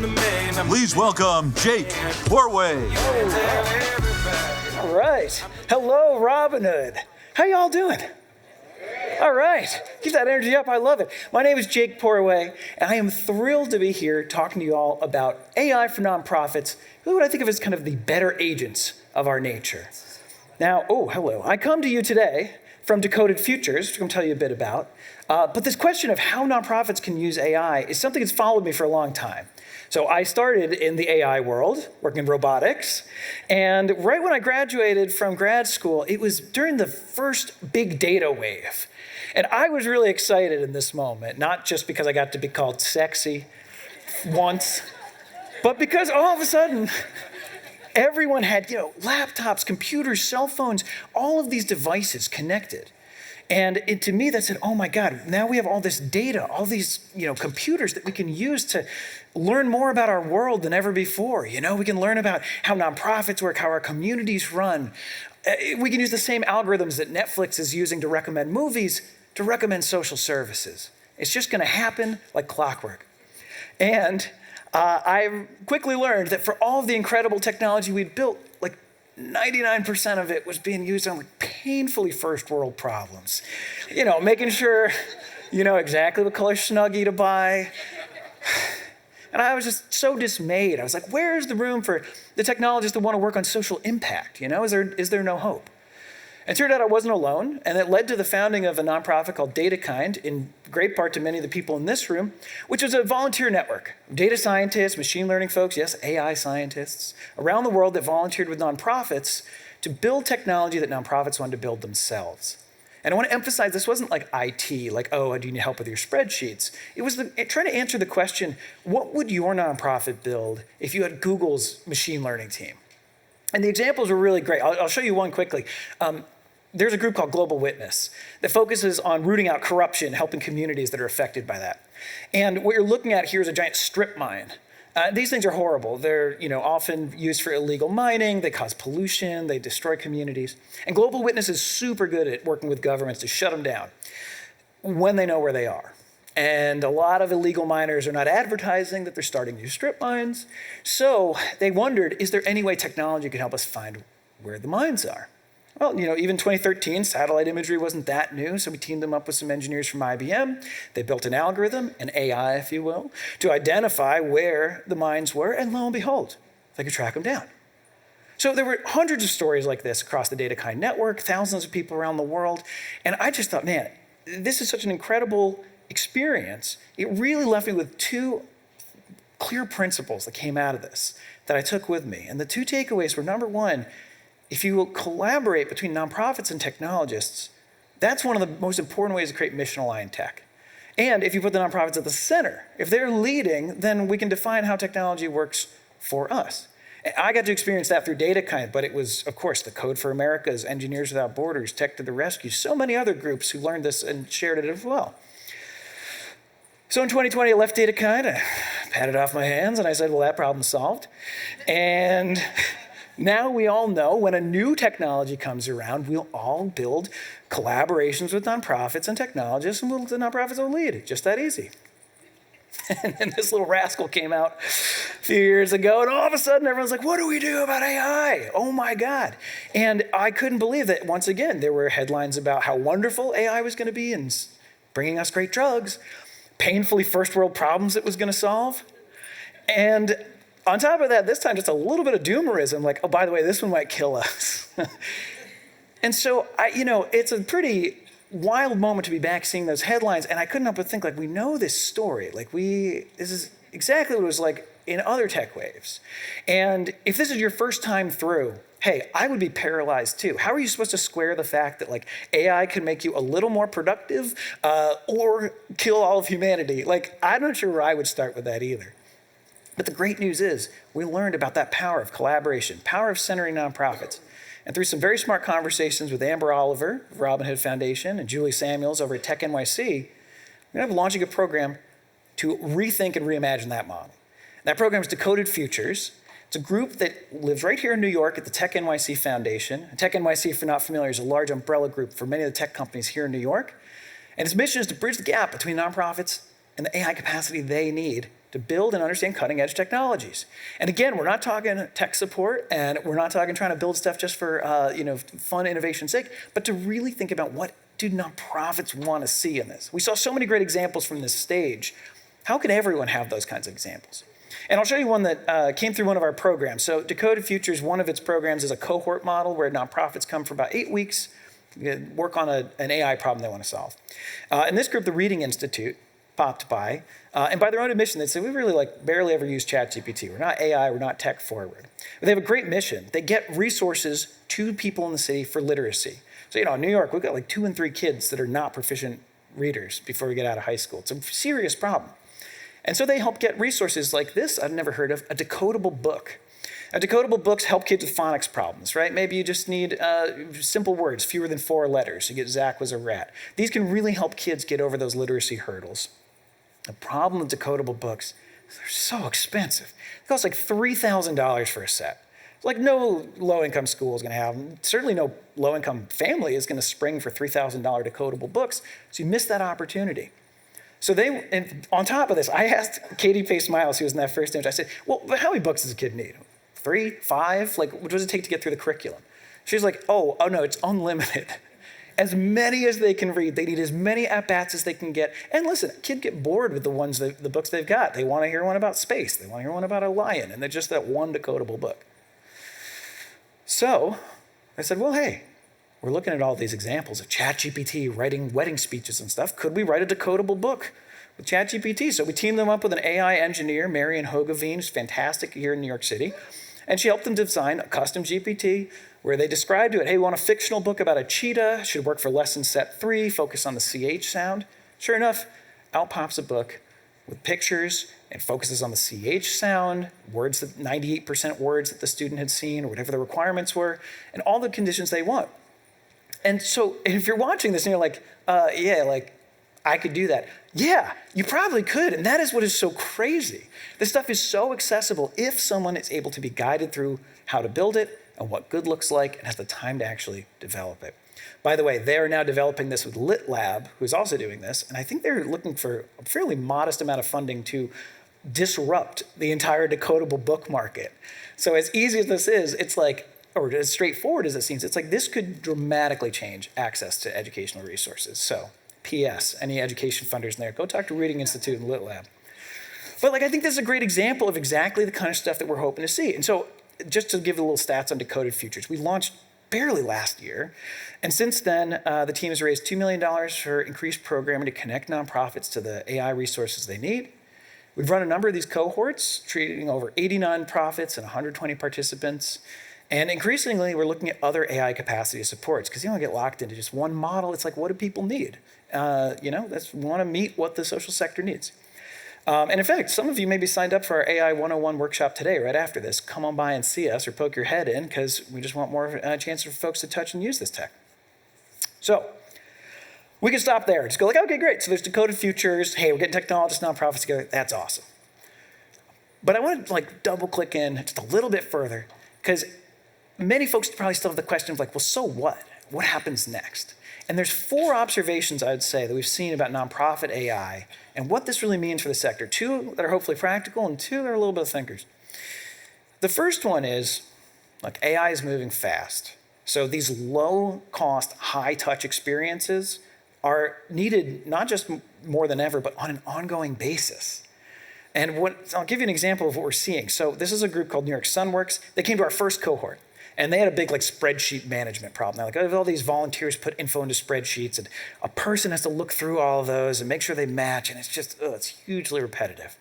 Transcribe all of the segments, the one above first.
Please welcome Jake Porway. All right. Hello, Robin Hood. How y'all doing? All right. Keep that energy up. I love it. My name is Jake Porway, and I am thrilled to be here talking to you all about AI for nonprofits, who I think of as kind of the better agents of our nature. Now, hello. I come to you today from Decoded Futures, which I'm going to tell you a bit about. But this question of how nonprofits can use AI is something that's followed me for a long time. So I started in the AI world, working in robotics. And right when I graduated from grad school, it was during the first big data wave. And I was really excited in this moment, not just because I got to be called sexy once, but because all of a sudden, everyone had, laptops, computers, cell phones, all of these devices connected. And to me, that said, oh my God, now we have all this data, all these, computers that we can use to learn more about our world than ever before. We can learn about how nonprofits work, how our communities run. We can use the same algorithms that Netflix is using to recommend movies to recommend social services. It's just gonna happen like clockwork. And I quickly learned that for all of the incredible technology we'd built, 99% of it was being used on painfully first world problems. Making sure you know exactly what color Snuggie to buy. And I was just so dismayed. I was like, where's the room for the technologists that want to work on social impact? Is there no hope? And it turned out I wasn't alone, and it led to the founding of a nonprofit called Decoded, in great part to many of the people in this room, which is a volunteer network of data scientists, machine learning folks, yes, AI scientists, around the world that volunteered with nonprofits to build technology that nonprofits wanted to build themselves. And I want to emphasize this wasn't like IT, do you need help with your spreadsheets? It was trying to answer the question, what would your nonprofit build if you had Google's machine learning team? And the examples were really great. I'll show you one quickly. There's a group called Global Witness that focuses on rooting out corruption, helping communities that are affected by that. And what you're looking at here is a giant strip mine. These things are horrible. They're often used for illegal mining. They cause pollution. They destroy communities. And Global Witness is super good at working with governments to shut them down when they know where they are. And a lot of illegal miners are not advertising that they're starting new strip mines. So they wondered, is there any way technology could help us find where the mines are? Well, even 2013, satellite imagery wasn't that new, so we teamed them up with some engineers from IBM. They built an algorithm, an AI, if you will, to identify where the mines were, and lo and behold, they could track them down. So there were hundreds of stories like this across the Decoded network, thousands of people around the world, and I just thought, man, this is such an incredible experience. It really left me with two clear principles that came out of this that I took with me. And the two takeaways were, number one, if you will collaborate between nonprofits and technologists, that's one of the most important ways to create mission-aligned tech. And if you put the nonprofits at the center, if they're leading, then we can define how technology works for us. And I got to experience that through Decoded, but it was, of course, the Code for America's, Engineers Without Borders, Tech to the Rescue, so many other groups who learned this and shared it as well. So in 2020, I left Decoded, I patted off my hands, and I said, well, that problem's solved. And now we all know when a new technology comes around, we'll all build collaborations with nonprofits and technologists, and the nonprofits will lead. Just that easy. And then this little rascal came out a few years ago, and all of a sudden everyone's like, what do we do about AI? Oh my God. And I couldn't believe that, once again, there were headlines about how wonderful AI was going to be and bringing us great drugs, painfully first world problems it was going to solve. And on top of that, this time just a little bit of doomerism, like, oh, by the way, this one might kill us. And so, it's a pretty wild moment to be back seeing those headlines, and I couldn't help but think, we know this story. This is exactly what it was like in other tech waves. And if this is your first time through, hey, I would be paralyzed too. How are you supposed to square the fact that AI can make you a little more productive or kill all of humanity? I'm not sure where I would start with that either. But the great news is we learned about that power of collaboration, power of centering nonprofits. And through some very smart conversations with Amber Oliver of Robin Hood Foundation and Julie Samuels over at Tech NYC, we're going to be launching a program to rethink and reimagine that model. That program is Decoded Futures. It's a group that lives right here in New York at the Tech NYC Foundation. Tech NYC, if you're not familiar, is a large umbrella group for many of the tech companies here in New York. And its mission is to bridge the gap between nonprofits and the AI capacity they need to build and understand cutting edge technologies. And again, we're not talking tech support, and we're not talking trying to build stuff just for fun innovation's sake, but to really think about what do nonprofits want to see in this. We saw so many great examples from this stage. How can everyone have those kinds of examples? And I'll show you one that came through one of our programs. So Decoded Futures, one of its programs is a cohort model where nonprofits come for about 8 weeks, work on an AI problem they want to solve. In this group, the Reading Institute popped by, and by their own admission, they said, we really barely ever use ChatGPT. We're not AI, we're not tech forward. But they have a great mission. They get resources to people in the city for literacy. So, in New York, we've got 2 and 3 kids that are not proficient readers before we get out of high school. It's a serious problem. And so they help get resources like this, I've never heard of, a decodable book. Decodable books help kids with phonics problems, right? Maybe you just need simple words, fewer than 4 letters. You get Zach was a rat. These can really help kids get over those literacy hurdles. The problem with decodable books is they're so expensive. It costs $3,000 for a set. No low-income school is going to have them. Certainly no low-income family is going to spring for $3,000 decodable books, so you miss that opportunity. So and on top of this, I asked Katie Pace Miles, who was in that first image, I said, well, how many books does a kid need? 3, 5? What does it take to get through the curriculum? She's like, oh no, it's unlimited. As many as they can read. They need as many at-bats as they can get. And listen, kids get bored with the books they've got. They want to hear one about space. They want to hear one about a lion. And they're just that one decodable book. So I said, well, hey, we're looking at all these examples of ChatGPT writing wedding speeches and stuff. Could we write a decodable book with ChatGPT? So we teamed them up with an AI engineer, Marian Hogeveen, who's fantastic here in New York City. And she helped them design a custom GPT where they described to it, hey, we want a fictional book about a cheetah, should work for lesson set 3, focus on the CH sound. Sure enough, out pops a book with pictures and focuses on the CH sound, words, 98% words that the student had seen or whatever the requirements were, and all the conditions they want. And so if you're watching this and you're like, I could do that. Yeah, you probably could. And that is what is so crazy. This stuff is so accessible if someone is able to be guided through how to build it and what good looks like and has the time to actually develop it. By the way, they are now developing this with Lit Lab, who's also doing this. And I think they're looking for a fairly modest amount of funding to disrupt the entire decodable book market. So as easy as this is, it's or as straightforward as it seems, it's this could dramatically change access to educational resources. So P.S., any education funders in there, go talk to Reading Institute and Lit Lab. But I think this is a great example of exactly the kind of stuff that we're hoping to see. And so just to give a little stats on Decoded Futures, we launched barely last year. And since then, the team has raised $2 million for increased programming to connect nonprofits to the AI resources they need. We've run a number of these cohorts, treating over 80 nonprofits and 120 participants. And increasingly, we're looking at other AI capacity supports because you don't get locked into just one model. It's what do people need? We want to meet what the social sector needs. And in fact, some of you may be signed up for our AI 101 workshop today, right after this. Come on by and see us or poke your head in because we just want more chance for folks to touch and use this tech. So we can stop there. Just go okay, great. So there's Decoded Futures. Hey, we're getting technologists, nonprofits together. That's awesome. But I want to double click in just a little bit further because many folks probably still have the question of well, so what? What happens next? And there's 4 observations, I would say, that we've seen about nonprofit AI and what this really means for the sector. 2 that are hopefully practical and 2 that are a little bit of thinkers. The first one is, AI is moving fast. So these low-cost, high-touch experiences are needed not just more than ever, but on an ongoing basis. And I'll give you an example of what we're seeing. So this is a group called New York Sunworks. They came to our first cohort. And they had a big spreadsheet management problem. They're all these volunteers put info into spreadsheets, and a person has to look through all of those and make sure they match, and it's just, it's hugely repetitive.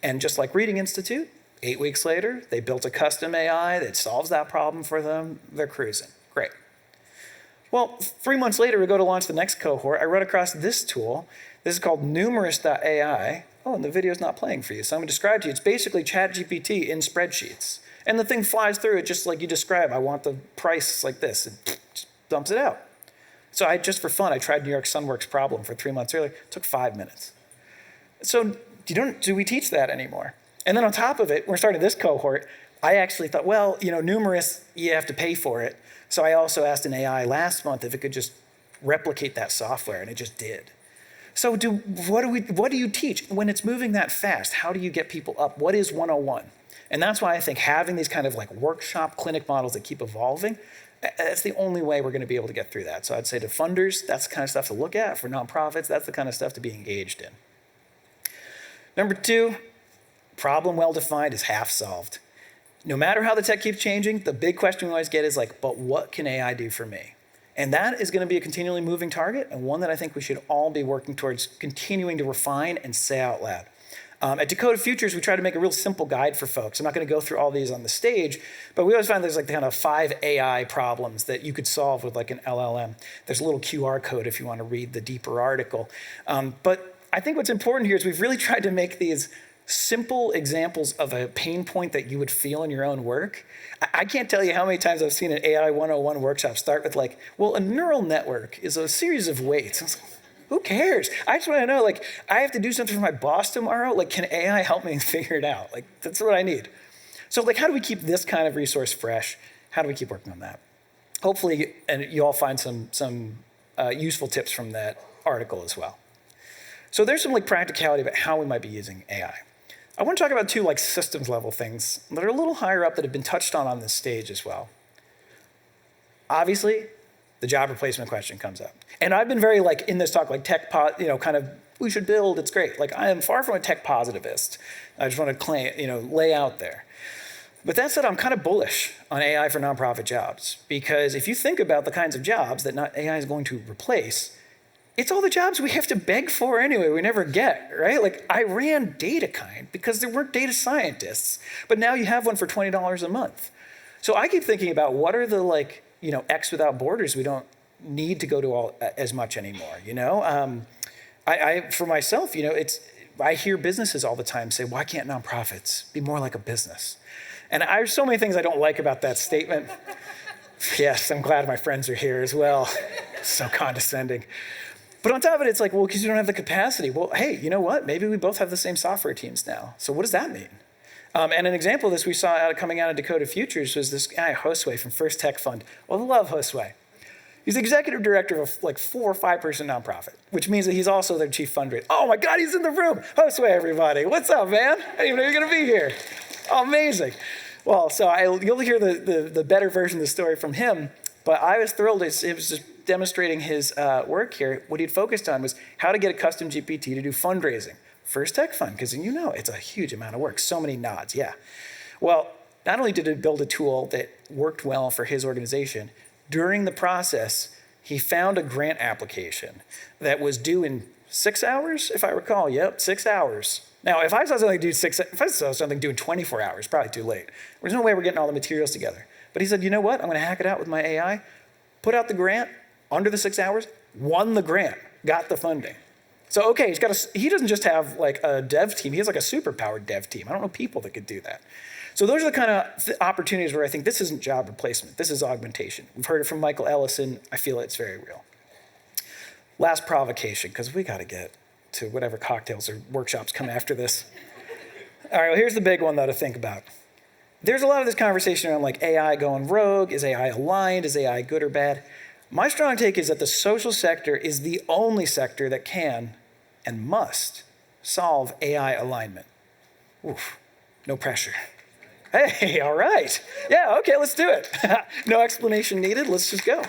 And just like Reading Institute, 8 weeks later, they built a custom AI that solves that problem for them. They're cruising. Great. Well, 3 months later, we go to launch the next cohort. I run across this tool. This is called numerous.ai. Oh, and the video's not playing for you, so I'm going to describe to you. It's basically ChatGPT in spreadsheets. And the thing flies through it just like you describe. I want the price like this, and just dumps it out. So just for fun, I tried New York Sunworks problem for 3 months earlier. It took 5 minutes. So do we teach that anymore? And then on top of it, we're starting this cohort. I actually thought, numerous, you have to pay for it. So I also asked an AI last month if it could just replicate that software, and it just did. So what do you teach? When it's moving that fast, how do you get people up? What is 101? And that's why I think having these kind of like workshop clinic models that keep evolving, that's the only way we're going to be able to get through that. So I'd say to funders, that's the kind of stuff to look at. For nonprofits, that's the kind of stuff to be engaged in. Number 2, problem well-defined is half solved. No matter how the tech keeps changing, the big question we always get is like, but what can AI do for me? And that is going to be a continually moving target, and one that I think we should all be working towards continuing to refine and say out loud. At Decoded Futures, we try to make a real simple guide for folks. I'm not going to go through all these on the stage, but we always find there's like kind of 5 AI problems that you could solve with like an LLM. There's a little QR code if you want to read the deeper article. But I think what's important here is we've really tried to make these simple examples of a pain point that you would feel in your own work. I can't tell you how many times I've seen an AI 101 workshop start with like, well, a neural network is a series of weights. I was like, who cares? I just want to know, like, I have to do something for my boss tomorrow. Like, can AI help me figure it out? Like, that's what I need. So, like, how do we keep this kind of resource fresh? How do we keep working on that? Hopefully, and you all find some useful tips from that article as well. So there's some like practicality about how we might be using AI. I want to talk about 2 like systems level things that are a little higher up that have been touched on this stage as well. Obviously, the job replacement question comes up. And I've been very like in this talk, like kind of, we should build, it's great. Like I am far from a tech positivist. I just want to claim, lay out there. But that said, I'm kind of bullish on AI for nonprofit jobs, because if you think about the kinds of jobs that AI is going to replace, it's all the jobs we have to beg for anyway, we never get, right? Like I ran DataKind because there weren't data scientists, but now you have one for $20 a month. So I keep thinking about what are the like, X without borders we don't need to go to as much anymore, for myself, I hear businesses all the time say, why can't nonprofits be more like a business? And there's so many things I don't like about that statement. Yes, I'm glad my friends are here as well. So condescending. But on top of it, it's like, well, because you don't have the capacity. Well, hey, you know what? Maybe we both have the same software teams now. So what does that mean? And an example of this we saw coming out of Decoded Futures was this guy, Josue from First Tech Fund. Well, I love Josue. He's the executive director of like 4 or 5 person nonprofit, which means that he's also their chief fundraiser. Oh my God, he's in the room. Josue, everybody. What's up, man? I didn't even know you're going to be here. Oh, amazing. Well, so you'll hear the better version of the story from him, but I was thrilled. It was just demonstrating his work here. What he'd focused on was how to get a custom GPT to do fundraising. First Tech Fund, because it's a huge amount of work. So many nods, yeah. Well, not only did it build a tool that worked well for his organization, during the process, he found a grant application that was due in 6 hours, if I recall. Yep, 6 hours. Now, if I saw something due in 24 hours, probably too late. There's no way we're getting all the materials together. But he said, you know what? I'm going to hack it out with my AI, put out the grant under the 6 hours, won the grant, got the funding. So, okay, he doesn't just have like a dev team, he has like a super powered dev team. I don't know people that could do that. So those are the kind of opportunities where I think this isn't job replacement, this is augmentation. We've heard it from Michael Ellison, I feel it's very real. Last provocation, because we got to get to whatever cocktails or workshops come after this. All right, well, here's the big one though to think about. There's a lot of this conversation around like AI going rogue, is AI aligned, is AI good or bad? My strong take is that the social sector is the only sector that can and must solve AI alignment. Oof, no pressure. Hey, all right. Yeah, okay, let's do it. No explanation needed, let's just go.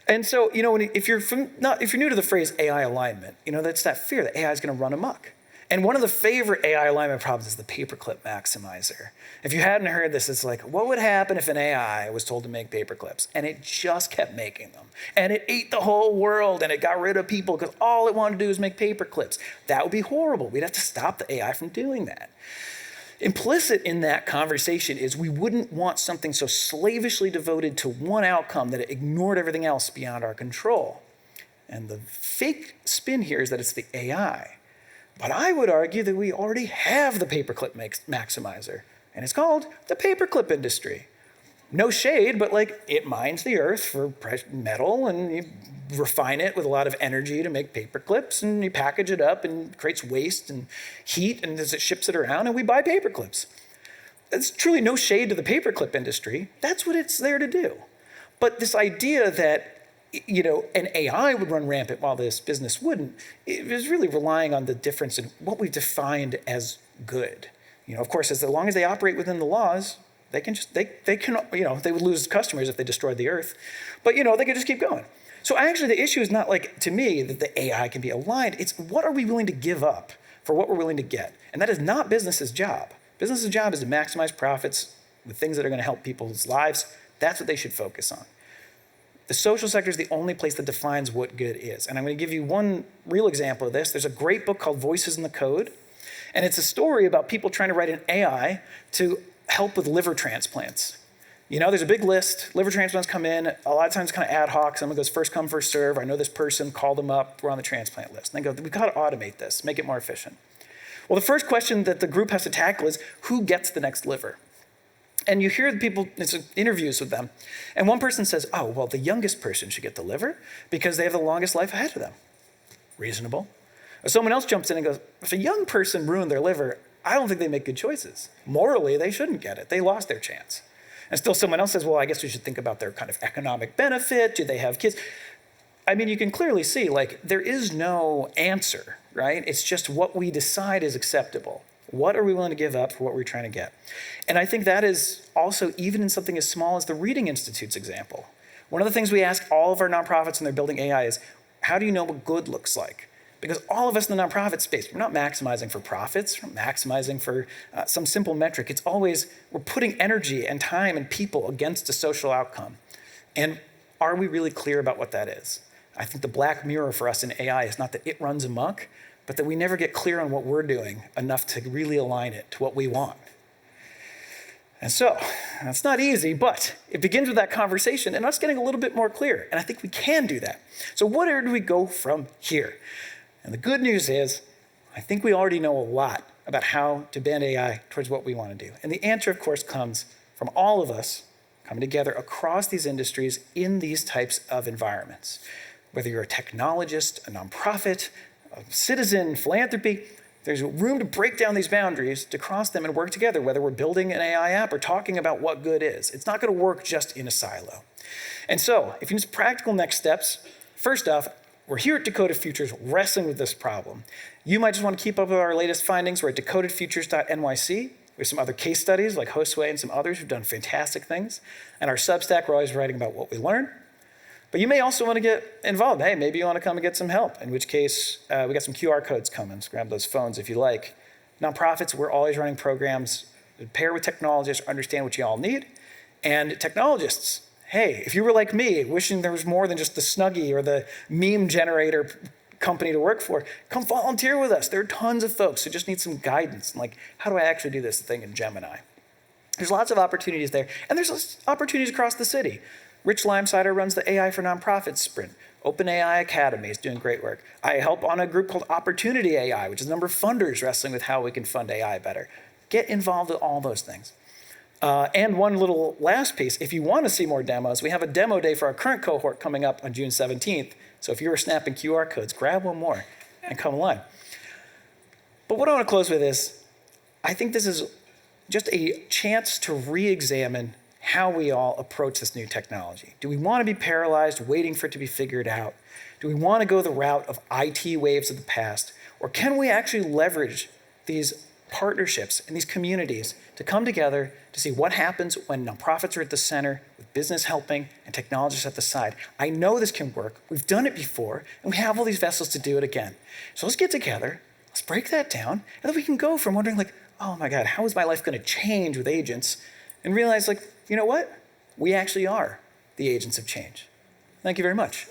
And so, if you're new to the phrase AI alignment, that's that fear that AI is going to run amok. And one of the favorite AI alignment problems is the paperclip maximizer. If you hadn't heard this, it's like, what would happen if an AI was told to make paperclips? And it just kept making them. And it ate the whole world, and it got rid of people because all it wanted to do was make paperclips. That would be horrible. We'd have to stop the AI from doing that. Implicit in that conversation is we wouldn't want something so slavishly devoted to one outcome that it ignored everything else beyond our control. And the fake spin here is that it's the AI. But I would argue that we already have the paperclip maximizer, and it's called the paperclip industry. No shade, but it mines the earth for metal, and you refine it with a lot of energy to make paper clips, and you package it up and creates waste and heat, and as it ships it around, and we buy paper clips. It's truly no shade to the paperclip industry. That's what it's there to do. But this idea that an AI would run rampant while this business wouldn't. It was really relying on the difference in what we've defined as good. Of course, as long as they operate within the laws, they can they would lose customers if they destroyed the earth, but they could just keep going. So actually the issue is not to me, that the AI can be aligned. It's what are we willing to give up for what we're willing to get? And that is not business's job. Business's job is to maximize profits with things that are going to help people's lives. That's what they should focus on. The social sector is the only place that defines what good is. And I'm going to give you one real example of this. There's a great book called Voices in the Code. And it's a story about people trying to write an AI to help with liver transplants. There's a big list. Liver transplants come in. A lot of times kind of ad hoc. Someone goes first come, first serve. I know this person, call them up. We're on the transplant list. And they go, we've got to automate this, make it more efficient. Well, the first question that the group has to tackle is, who gets the next liver? And you hear the people, it's interviews with them. And one person says, oh, well, the youngest person should get the liver because they have the longest life ahead of them. Reasonable. Or someone else jumps in and goes, if a young person ruined their liver, I don't think they make good choices. Morally, they shouldn't get it. They lost their chance. And still someone else says, well, I guess we should think about their kind of economic benefit. Do they have kids? I mean, you can clearly see, there is no answer, right? It's just what we decide is acceptable. What are we willing to give up for what we're trying to get? And I think that is also even in something as small as the Reading Institute's example. One of the things we ask all of our nonprofits when they're building AI is, how do you know what good looks like? Because all of us in the nonprofit space, we're not maximizing for profits, we're not maximizing for some simple metric. It's always, we're putting energy and time and people against a social outcome. And are we really clear about what that is? I think the black mirror for us in AI is not that it runs amok, but that we never get clear on what we're doing enough to really align it to what we want. And so, that's not easy, but it begins with that conversation and us getting a little bit more clear. And I think we can do that. So where do we go from here? And the good news is, I think we already know a lot about how to bend AI towards what we want to do. And the answer, of course, comes from all of us coming together across these industries in these types of environments. Whether you're a technologist, a nonprofit, a citizen, philanthropy, there's room to break down these boundaries, to cross them and work together, whether we're building an AI app or talking about what good is. It's not going to work just in a silo. And so, if you need practical next steps, first off, we're here at Decoded Futures wrestling with this problem. You might just want to keep up with our latest findings. We're at decodedfutures.nyc. We have some other case studies like Josue and some others who've done fantastic things. And our Substack, we're always writing about what we learn. But you may also want to get involved. Hey, maybe you want to come and get some help, in which case we got some QR codes coming. So grab those phones if you like. Nonprofits, we're always running programs that pair with technologists, understand what you all need. And technologists, hey, if you were like me, wishing there was more than just the Snuggie or the meme generator company to work for, come volunteer with us. There are tons of folks who just need some guidance. Like, how do I actually do this thing in Gemini? There's lots of opportunities there. And there's opportunities across the city. Rich Limesider runs the AI for Nonprofits sprint. OpenAI Academy is doing great work. I help on a group called Opportunity AI, which is a number of funders wrestling with how we can fund AI better. Get involved with all those things. And one little last piece, if you want to see more demos, we have a demo day for our current cohort coming up on June 17th. So if you're snapping QR codes, grab one more and come along. But what I want to close with is, I think this is just a chance to re-examine how we all approach this new technology. Do we want to be paralyzed, waiting for it to be figured out? Do we want to go the route of IT waves of the past? Or can we actually leverage these partnerships and these communities to come together to see what happens when nonprofits are at the center, with business helping and technologists at the side? I know this can work. We've done it before, and we have all these vessels to do it again. So let's get together, let's break that down, and then we can go from wondering oh my God, how is my life going to change with agents? And realize you know what? We actually are the agents of change. Thank you very much.